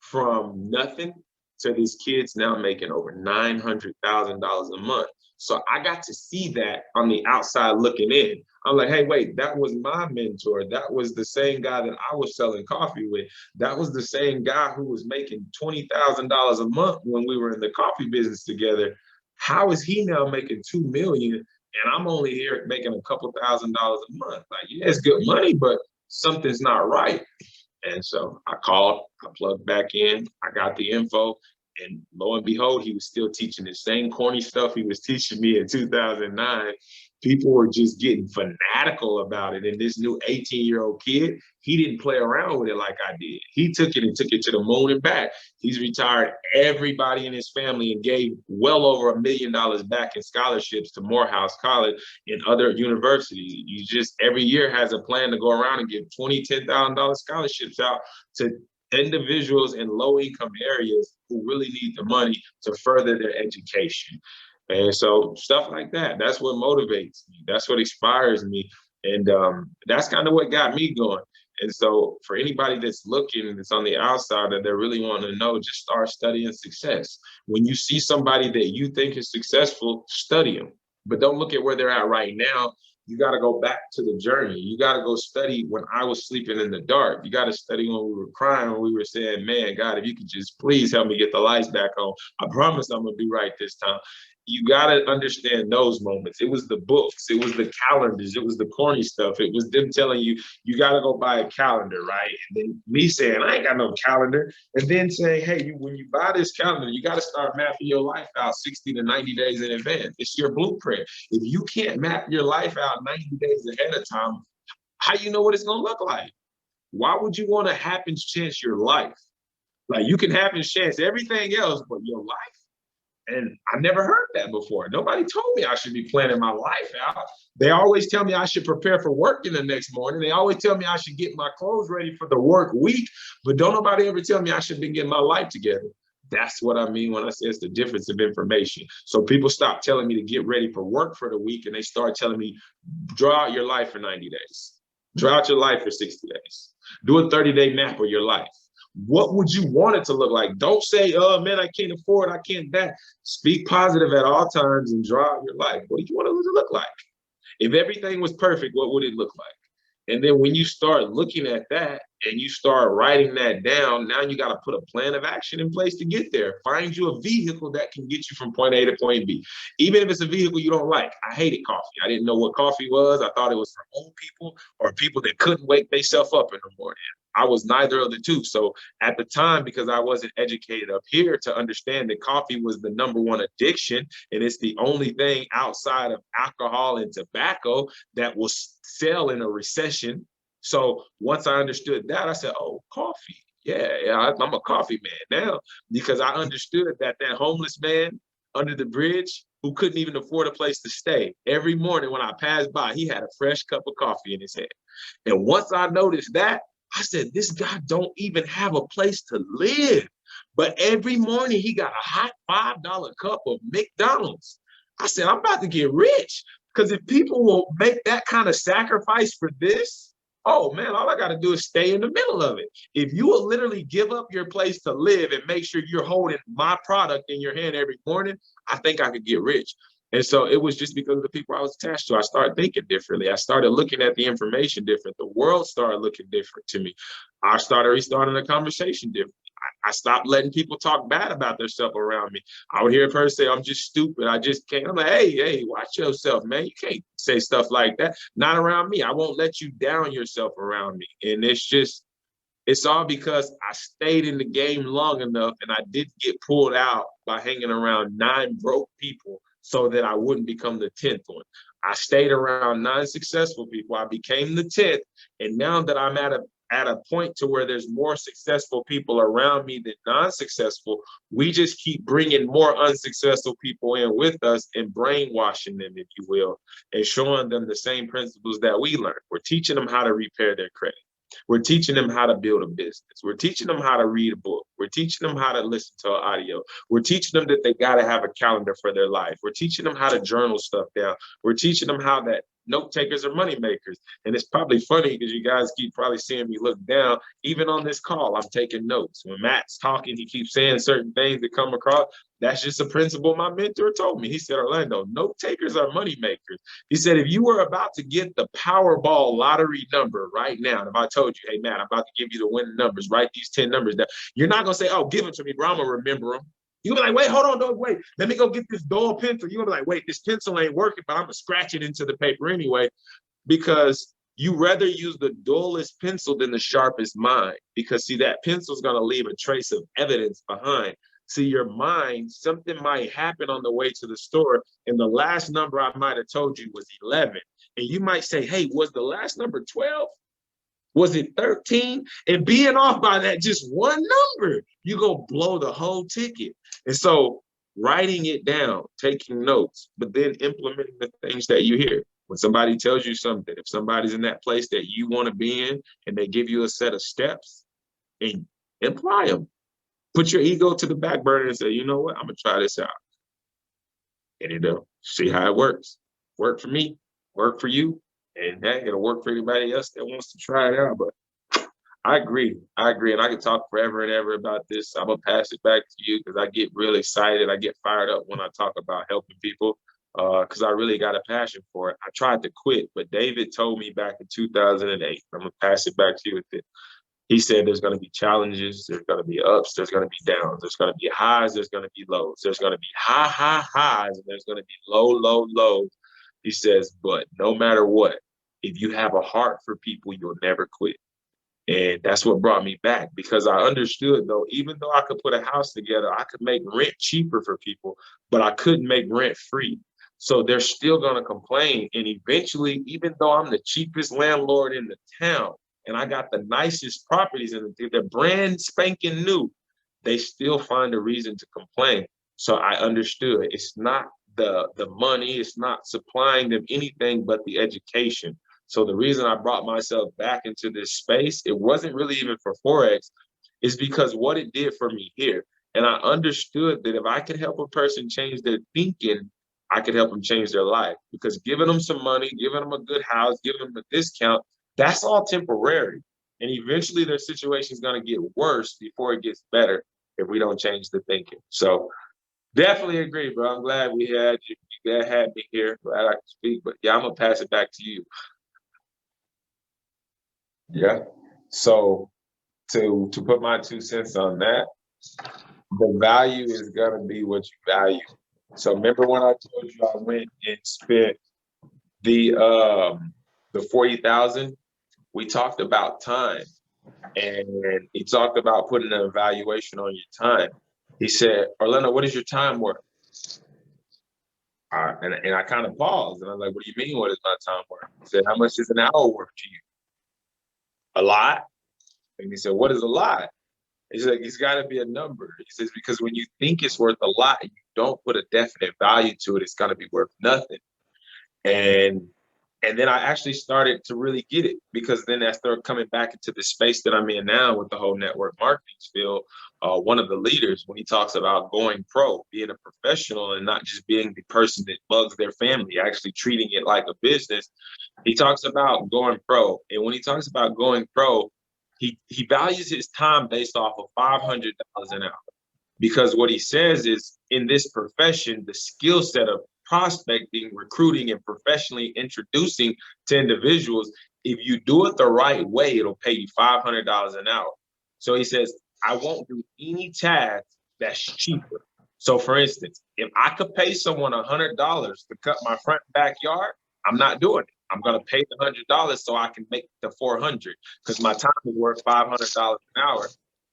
from nothing to this kid's now making over $900,000 a month. So I got to see that on the outside looking in. I'm like, hey, wait, that was my mentor. That was the same guy that I was selling coffee with. That was the same guy who was making $20,000 a month when we were in the coffee business together. How is he now making 2 million and I'm only here making a couple $1,000s a month. Like, yeah, it's good money, but something's not right. And so I called, I plugged back in, I got the info, and lo and behold, he was still teaching the same corny stuff he was teaching me in 2009. People were just getting fanatical about it. And this new 18-year-old kid, he didn't play around with it like I did. He took it and took it to the moon and back. He's retired everybody in his family and gave well over $1 million back in scholarships to Morehouse College and other universities. You just every year has a plan to go around and give $10,000 scholarships out to individuals in low income areas who really need the money to further their education. And so stuff like that, that's what motivates me. That's what inspires me. And that's kind of what got me going. And so for anybody that's looking, that's on the outside, that they really want to know, just start studying success. When you see somebody that you think is successful, study them. But don't look at where they're at right now. You got to go back to the journey. You got to go study when I was sleeping in the dark. You got to study when we were crying, when we were saying, man, God, if you could just please help me get the lights back on. I promise I'm going to do right this time. You got to understand those moments. It was the books, it was the calendars, it was the corny stuff. It was them telling you, you got to go buy a calendar, right? And then me saying, I ain't got no calendar. And then saying, hey, when you buy this calendar, you got to start mapping your life out 60 to 90 days in advance. It's your blueprint. If you can't map your life out 90 days ahead of time, how you know what it's going to look like? Why would you want to happen chance your life? Like, you can happen chance everything else, but your life? And I never heard that before. Nobody told me I should be planning my life out. They always tell me I should prepare for work in the next morning. They always tell me I should get my clothes ready for the work week, but don't nobody ever tell me I should be getting my life together. That's what I mean when I say it's the difference of information. So people stop telling me to get ready for work for the week, and they start telling me, draw out your life for 90 days. Draw out your life for 60 days. Do a 30-day map of your life. What would you want it to look like? Don't say, oh man, I can't afford, I can't that. Speak positive at all times and draw out your life. What do you want it to look like? If everything was perfect, what would it look like? And then when you start looking at that and you start writing that down, now you got to put a plan of action in place to get there. Find you a vehicle that can get you from point A to point B. Even if it's a vehicle you don't like. I hated coffee. I didn't know what coffee was. I thought it was for old people or people that couldn't wake themselves up in the morning. I was neither of the two. So at the time, because I wasn't educated up here to understand that coffee was the #1 addiction, and it's the only thing outside of alcohol and tobacco that will sell in a recession. So once I understood that, I said, oh, coffee. Yeah, I'm a coffee man now, because I understood that that homeless man under the bridge who couldn't even afford a place to stay, every morning when I passed by, he had a fresh cup of coffee in his hand. And once I noticed that, I said, this guy don't even have a place to live. But every morning he got a hot $5 cup of McDonald's. I said, I'm about to get rich. Because if people will make that kind of sacrifice for this, oh man, all I got to do is stay in the middle of it. If you will literally give up your place to live and make sure you're holding my product in your hand every morning, I think I could get rich. And so it was just because of the people I was attached to. I started thinking differently. I started looking at the information different. The world started looking different to me. I started restarting the conversation different. I stopped letting people talk bad about themselves around me. I would hear a person say, I'm just stupid. I just can't. I'm like, hey, watch yourself, man. You can't say stuff like that. Not around me. I won't let you down yourself around me. And it's all because I stayed in the game long enough and I didn't get pulled out by hanging around 9 broke people so that I wouldn't become the 10th one. I stayed around 9 successful people. I became the 10th. And now that I'm at a point to where there's more successful people around me than non-successful, we just keep bringing more unsuccessful people in with us and brainwashing them, if you will, and showing them the same principles that we learned. We're teaching them how to repair their credit. We're teaching them how to build a business. We're teaching them how to read a book. We're teaching them how to listen to an audio. We're teaching them that they got to have a calendar for their life. We're teaching them how to journal stuff down. We're teaching them how that note takers are money makers. And it's probably funny because you guys keep probably seeing me look down. Even on this call, I'm taking notes. When Matt's talking, he keeps saying certain things that come across. That's just a principle my mentor told me. He said, Orlando, note takers are money makers. He said, if you were about to get the Powerball lottery number right now, and if I told you, hey, Matt, I'm about to give you the winning numbers, write these 10 numbers down, you're not going to say, oh, give them to me, bro. I'm going to remember them. You'll be like, wait, hold on, wait. Let me go get this dull pencil. You're gonna be like, wait, this pencil ain't working, but I'm gonna scratch it into the paper anyway, because you rather use the dullest pencil than the sharpest mind. Because see, that pencil is gonna leave a trace of evidence behind. See, your mind, something might happen on the way to the store, and the last number I might have told you was 11. And you might say, hey, was the last number 12? Was it 13? And being off by that just one number, you go blow the whole ticket. And so writing it down, taking notes, but then implementing the things that you hear. When somebody tells you something, if somebody's in that place that you want to be in and they give you a set of steps, and apply them. Put your ego to the back burner and say, you know what, I'm gonna try this out. And it'll see how it works. Work for me, work for you, and that it'll work for anybody else that wants to try it out. But I agree, and I can talk forever and ever about this. I'm gonna pass it back to you because I get really excited. I get fired up when I talk about helping people because I really got a passion for it. I tried to quit, but David told me back in 2008. I'm gonna pass it back to you with it. He said there's going to be challenges, there's going to be ups, there's going to be downs, there's going to be highs, there's going to be lows, there's going to be high highs, and there's going to be low lows. He says, but no matter what, if you have a heart for people, you'll never quit. And that's what brought me back, because I understood, though, even though I could put a house together, I could make rent cheaper for people, but I couldn't make rent free. So they're still going to complain. And eventually, even though I'm the cheapest landlord in the town, and I got the nicest properties and they're brand spanking new, they still find a reason to complain. So I understood it's not the money, it's not supplying them anything but the education. So the reason I brought myself back into this space, it wasn't really even for Forex, is because what it did for me here. And I understood that if I could help a person change their thinking, I could help them change their life. Because giving them some money, giving them a good house, giving them a discount, that's all temporary. And eventually their situation is going to get worse before it gets better if we don't change the thinking. So definitely agree, bro. I'm glad we had you. You had me here. Glad I could speak. But yeah, I'm going to pass it back to you. Yeah. So to put my 2 cents on that, the value is going to be what you value. So remember when I told you I went and spent the 40,000? We talked about time, and he talked about putting an evaluation on your time. He said, Orlando, what is your time worth? And I kind of paused, and I'm like, what do you mean, what is my time worth? He said, how much is an hour worth to you? A lot. And he said, what is a lot? He's like, it's got to be a number. He says, because when you think it's worth a lot, and you don't put a definite value to it, it's going to be worth nothing. And then I actually started to really get it, because then I started coming back into the space that I'm in now with the whole network marketing field. One of the leaders, when he talks about going pro, being a professional and not just being the person that bugs their family, actually treating it like a business, he talks about going pro. And when he talks about going pro, he values his time based off of $500 an hour. Because what he says is, in this profession, the skill set of prospecting, recruiting, and professionally introducing to individuals, if you do it the right way, it'll pay you $500 an hour. So he says, I won't do any task that's cheaper. So for instance, if I could pay someone $100 to cut my front backyard, I'm not doing it. I'm going to pay the $100 so I can make the 400, because my time is worth $500 an hour.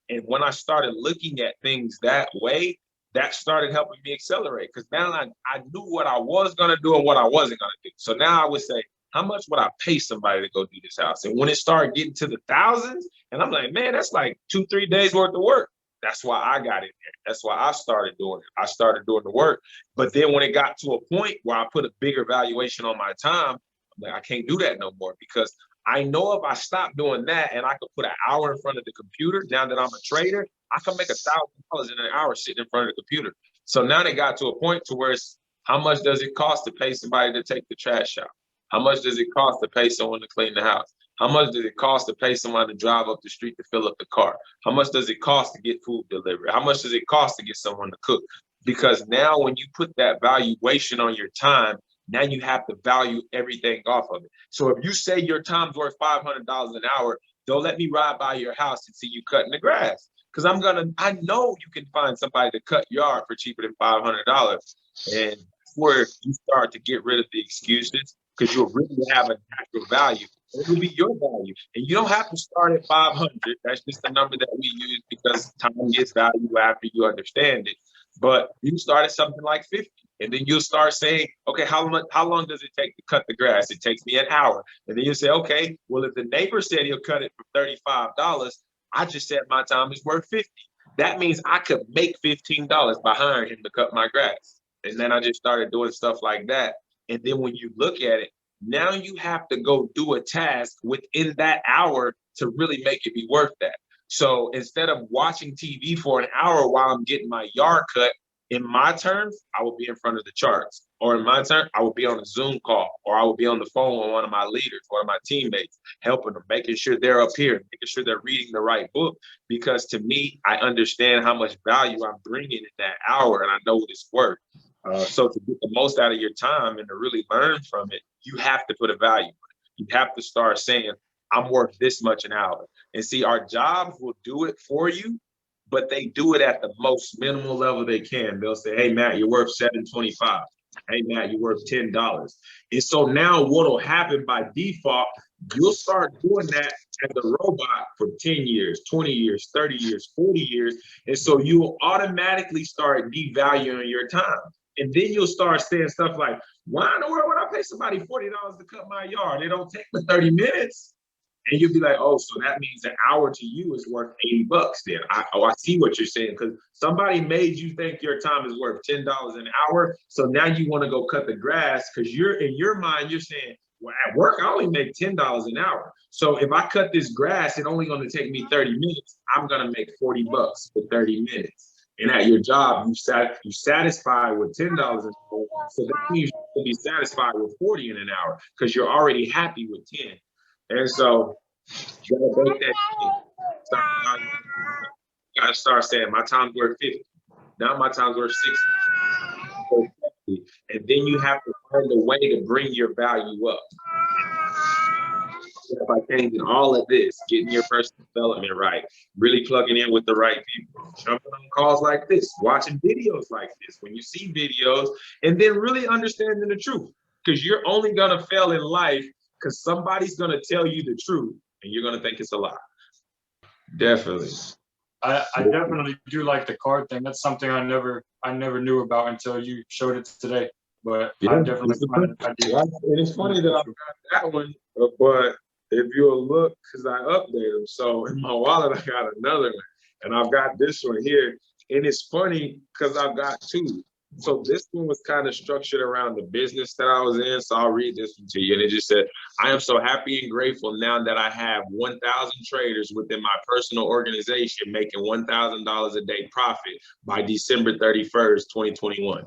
And when I started looking at things that way, that started helping me accelerate, because now I knew what I was going to do and what I wasn't going to do. So now I would say, how much would I pay somebody to go do this house? And when it started getting to the thousands, and I'm like, man, that's like 2-3 days worth of work. That's why I got in there. That's why I started doing it. I started doing the work. But then when it got to a point where I put a bigger valuation on my time, I'm like, I can't do that no more, because I know if I stop doing that and I could put an hour in front of the computer, now that I'm a trader, I can make $1,000 in an hour sitting in front of the computer. So now they got to a point to where it's, how much does it cost to pay somebody to take the trash out? How much does it cost to pay someone to clean the house? How much does it cost to pay someone to drive up the street to fill up the car? How much does it cost to get food delivered? How much does it cost to get someone to cook? Because now when you put that valuation on your time, now you have to value everything off of it. So if you say your time's worth $500 an hour, don't let me ride by your house and see you cutting the grass, because I know you can find somebody to cut yard for cheaper than $500. And where you start to get rid of the excuses, because you'll really have a natural value. It will be your value. And you don't have to start at 500. That's just the number that we use because time gets value after you understand it. But you start at something like 50. And then you'll start saying, okay, how long does it take to cut the grass? It takes me an hour. And then you say, okay, well, if the neighbor said he'll cut it for $35, I just said my time is worth 50. That means I could make $15 by hiring him to cut my grass. And then I just started doing stuff like that. And then when you look at it, now you have to go do a task within that hour to really make it be worth that. So instead of watching TV for an hour while I'm getting my yard cut, in my terms, I will be in front of the charts. Or in my turn, I will be on a Zoom call, or I will be on the phone with one of my leaders, one of my teammates, helping them, making sure they're up here, making sure they're reading the right book. Because to me, I understand how much value I'm bringing in that hour, and I know what it's worth. So to get the most out of your time and to really learn from it, you have to put a value. You have to start saying, I'm worth this much an hour. And see, our jobs will do it for you, but they do it at the most minimal level they can. They'll say, hey, Matt, you're worth $7.25. Hey, Matt, you're worth $10. And so now what'll happen by default, you'll start doing that as a robot for 10 years, 20 years, 30 years, 40 years. And so you'll automatically start devaluing your time. And then you'll start saying stuff like, why in the world would I pay somebody $40 to cut my yard? It don't take me 30 minutes. And you'll be like, oh, so that means an hour to you is worth $80 then. I see what you're saying, because somebody made you think your time is worth $10 an hour. So now you want to go cut the grass because you're in your mind, you're saying, well, at work, I only make $10 an hour. So if I cut this grass, it's only going to take me 30 minutes. I'm going to make $40 for 30 minutes. And at your job, you satisfied with $10 an hour. So that means you'll be satisfied with 40 in an hour because you're already happy with 10. And so you gotta make that you gotta start saying my time's worth 50. Now my time's worth 60. And then you have to find a way to bring your value up. By changing all of this, getting your personal development right, really plugging in with the right people, jumping on calls like this, watching videos like this, when you see videos, and then really understanding the truth. Because you're only gonna fail in life because somebody's gonna tell you the truth and you're gonna think it's a lie. Definitely. I definitely do like the card thing. That's something I never knew about until you showed it today. But yeah, I definitely find it. And it's funny that I got that one, but if you'll look, because I updated them. So in my wallet, I got another one. And I've got this one here. And it's funny because I've got two. So this one was kind of structured around the business that I was in. So I'll read this one to you. And it just said, I am so happy and grateful now that I have 1,000 traders within my personal organization making $1,000 a day profit by December 31st, 2021.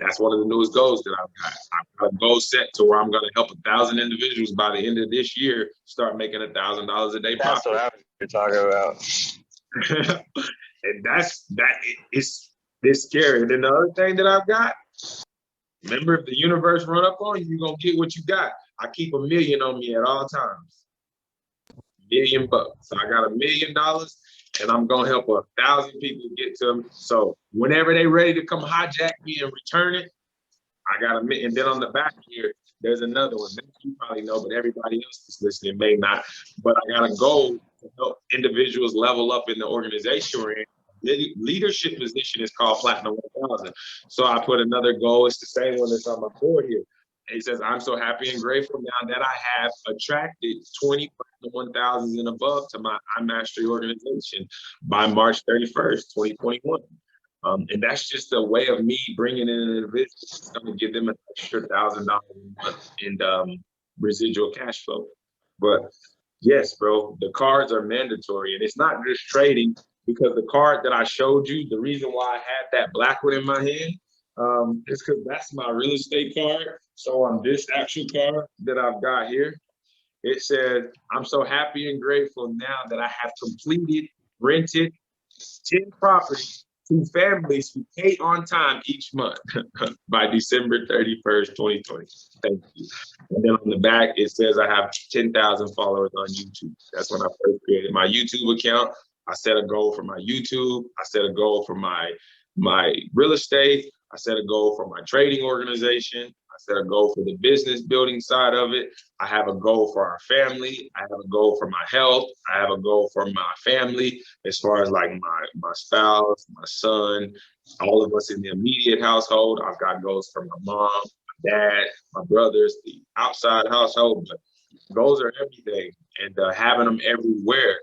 That's one of the newest goals that I've got. I've got a goal set to where I'm going to help 1,000 individuals by the end of this year start making $1,000 a day profit. That's what I was talking about. And it's scary. And then the other thing that I've got, remember, if the universe run up on you, you're going to get what you got. I keep $1 million on me at all times. $1 million. So I got $1 million. And I'm gonna help 1,000 people get to them. So whenever they ready to come hijack me and return it, I got $1 million. And then on the back here, there's another one that you probably know, but everybody else that's listening may not. But I got a goal to help individuals level up in the organization we're in. Leadership position is called Platinum 1000. So I put another goal. It's the same one that's on my board here. It says, I'm so happy and grateful now that I have attracted 20 Platinum 1000s and above to my iMastery organization by March 31st, 2021. And that's just a way of me bringing in an individual that's going to give them an extra $1,000 a month in residual cash flow. But yes, bro, the cards are mandatory. And it's not just trading, because the card that I showed you, the reason why I had that black one in my hand, it's because that's my real estate card. So on this actual card that I've got here, it says, I'm so happy and grateful now that I have completed, rented 10 properties to families who pay on time each month by December 31st, 2020. Thank you. And then on the back, it says I have 10,000 followers on YouTube. That's when I first created my YouTube account. I set a goal for my YouTube. I set a goal for my real estate. I set a goal for my trading organization. I set a goal for the business building side of it. I have a goal for our family. I have a goal for my health. I have a goal for my family as far as like my spouse, my son, all of us in the immediate household. I've got goals for my mom, my dad, my brothers, the outside household. But goals are everything, and having them everywhere,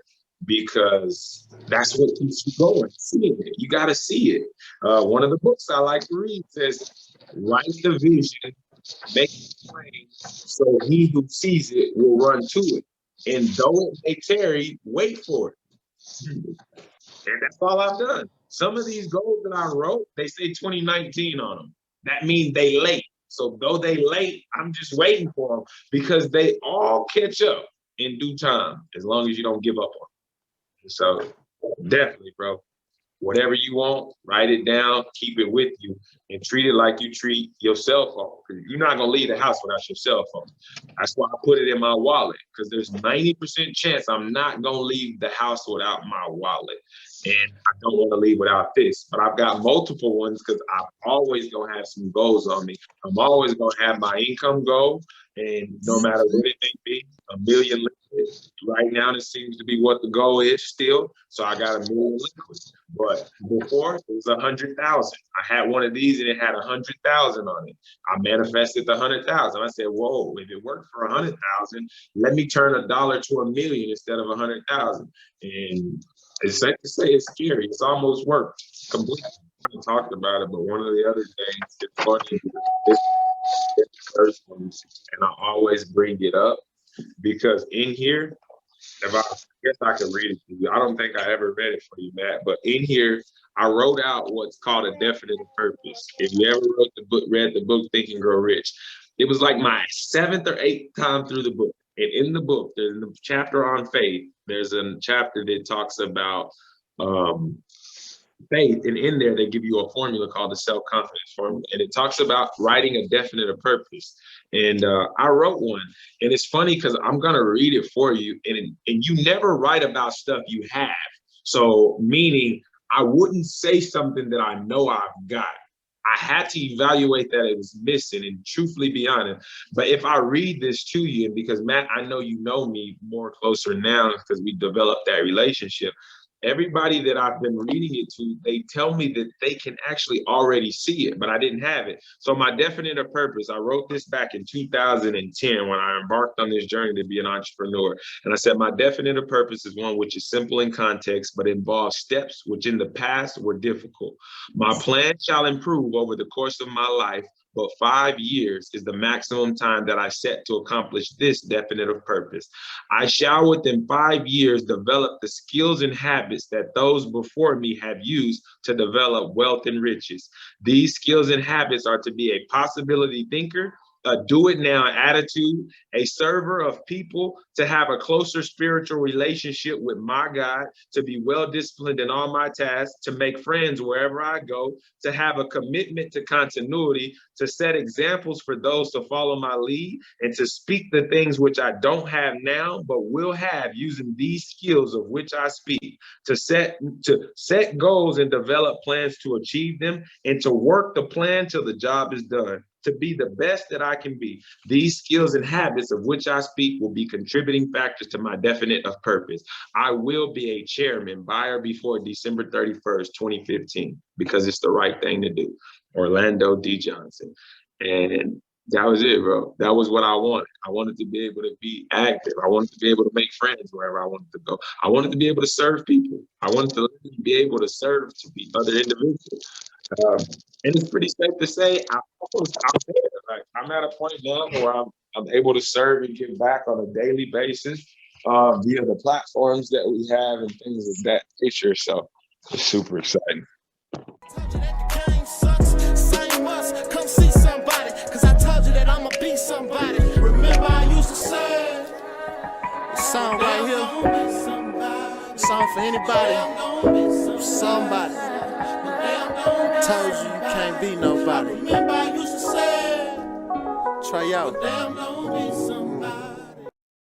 because that's what keeps you going. Seeing it, you got to see it. One of the books I like to read says, "Write the vision, make it plain, so he who sees it will run to it. And though it may tarry, wait for it." And that's all I've done. Some of these goals that I wrote, they say 2019 on them. That means they late. So though they late, I'm just waiting for them, because they all catch up in due time, as long as you don't give up on them. So definitely, bro, whatever you want, write it down, keep it with you, and treat it like you treat your cell phone. Because you're not gonna leave the house without your cell phone. That's why I put it in my wallet, because there's 90% chance I'm not gonna leave the house without my wallet. And I don't want to leave without this. But I've got multiple ones, because I'm always gonna have some goals on me. I'm always gonna have my income goal, and no matter what it may be, a million liquid. Right now, this seems to be what the goal is still. So I got a million liquid. But before, it was 100,000. I had one of these and it had 100,000 on it. I manifested the 100,000. I said, whoa, if it worked for 100,000, let me turn $1 to $1 million instead of 100,000. And it's safe to say it's scary. It's almost worked completely. I talked about it, but one of the other things that's funny is this first one, and I always bring it up, because in here, if I guess I could read it to you. I don't think I ever read it for you, Matt, but in here, I wrote out what's called a definite purpose. If you ever read the book Think and Grow Rich, it was like my 7th or 8th time through the book. And in the book, there's a chapter on faith. There's a chapter that talks about faith, and in there they give you a formula called the self-confidence formula, and it talks about writing a definite purpose. And I wrote one, and it's funny because I'm gonna read it for you, and you never write about stuff you have. So meaning I wouldn't say something that I know I've got. I had to evaluate that it was missing and truthfully be honest. But if I read this to you, and because Matt, I know you know me more closer now because we developed that relationship. Everybody that I've been reading it to, they tell me that they can actually already see it, but I didn't have it. So my definite purpose, I wrote this back in 2010 when I embarked on this journey to be an entrepreneur. And I said, my definite purpose is one which is simple in context, but involves steps which in the past were difficult. My plan shall improve over the course of my life, but 5 years is the maximum time that I set to accomplish this definite purpose. I shall within 5 years develop the skills and habits that those before me have used to develop wealth and riches. These skills and habits are to be a possibility thinker, a do-it-now attitude, a server of people, to have a closer spiritual relationship with my God, to be well-disciplined in all my tasks, to make friends wherever I go, to have a commitment to continuity, to set examples for those to follow my lead, and to speak the things which I don't have now, but will have using these skills of which I speak, to set goals and develop plans to achieve them, and to work the plan till the job is done, to be the best that I can be. These skills and habits of which I speak will be contributing factors to my definite of purpose. I will be a chairman by or before December 31st, 2015, because it's the right thing to do. Orlando D. Johnson. And that was it, bro. That was what I wanted. I wanted to be able to be active. I wanted to be able to make friends wherever I wanted to go. I wanted to be able to serve people. I wanted to be able to serve to be other individuals. And it's pretty safe to say I'm there. Like, I'm at a point now where I'm able to serve and give back on a daily basis via the platforms that we have and things of that nature. So it's super exciting. Come see somebody, cause I told you that I'ma be somebody. Remember I used to say, song right here, song for anybody, somebody. Told you you can't be nobody. Remember I used to say, Trayo.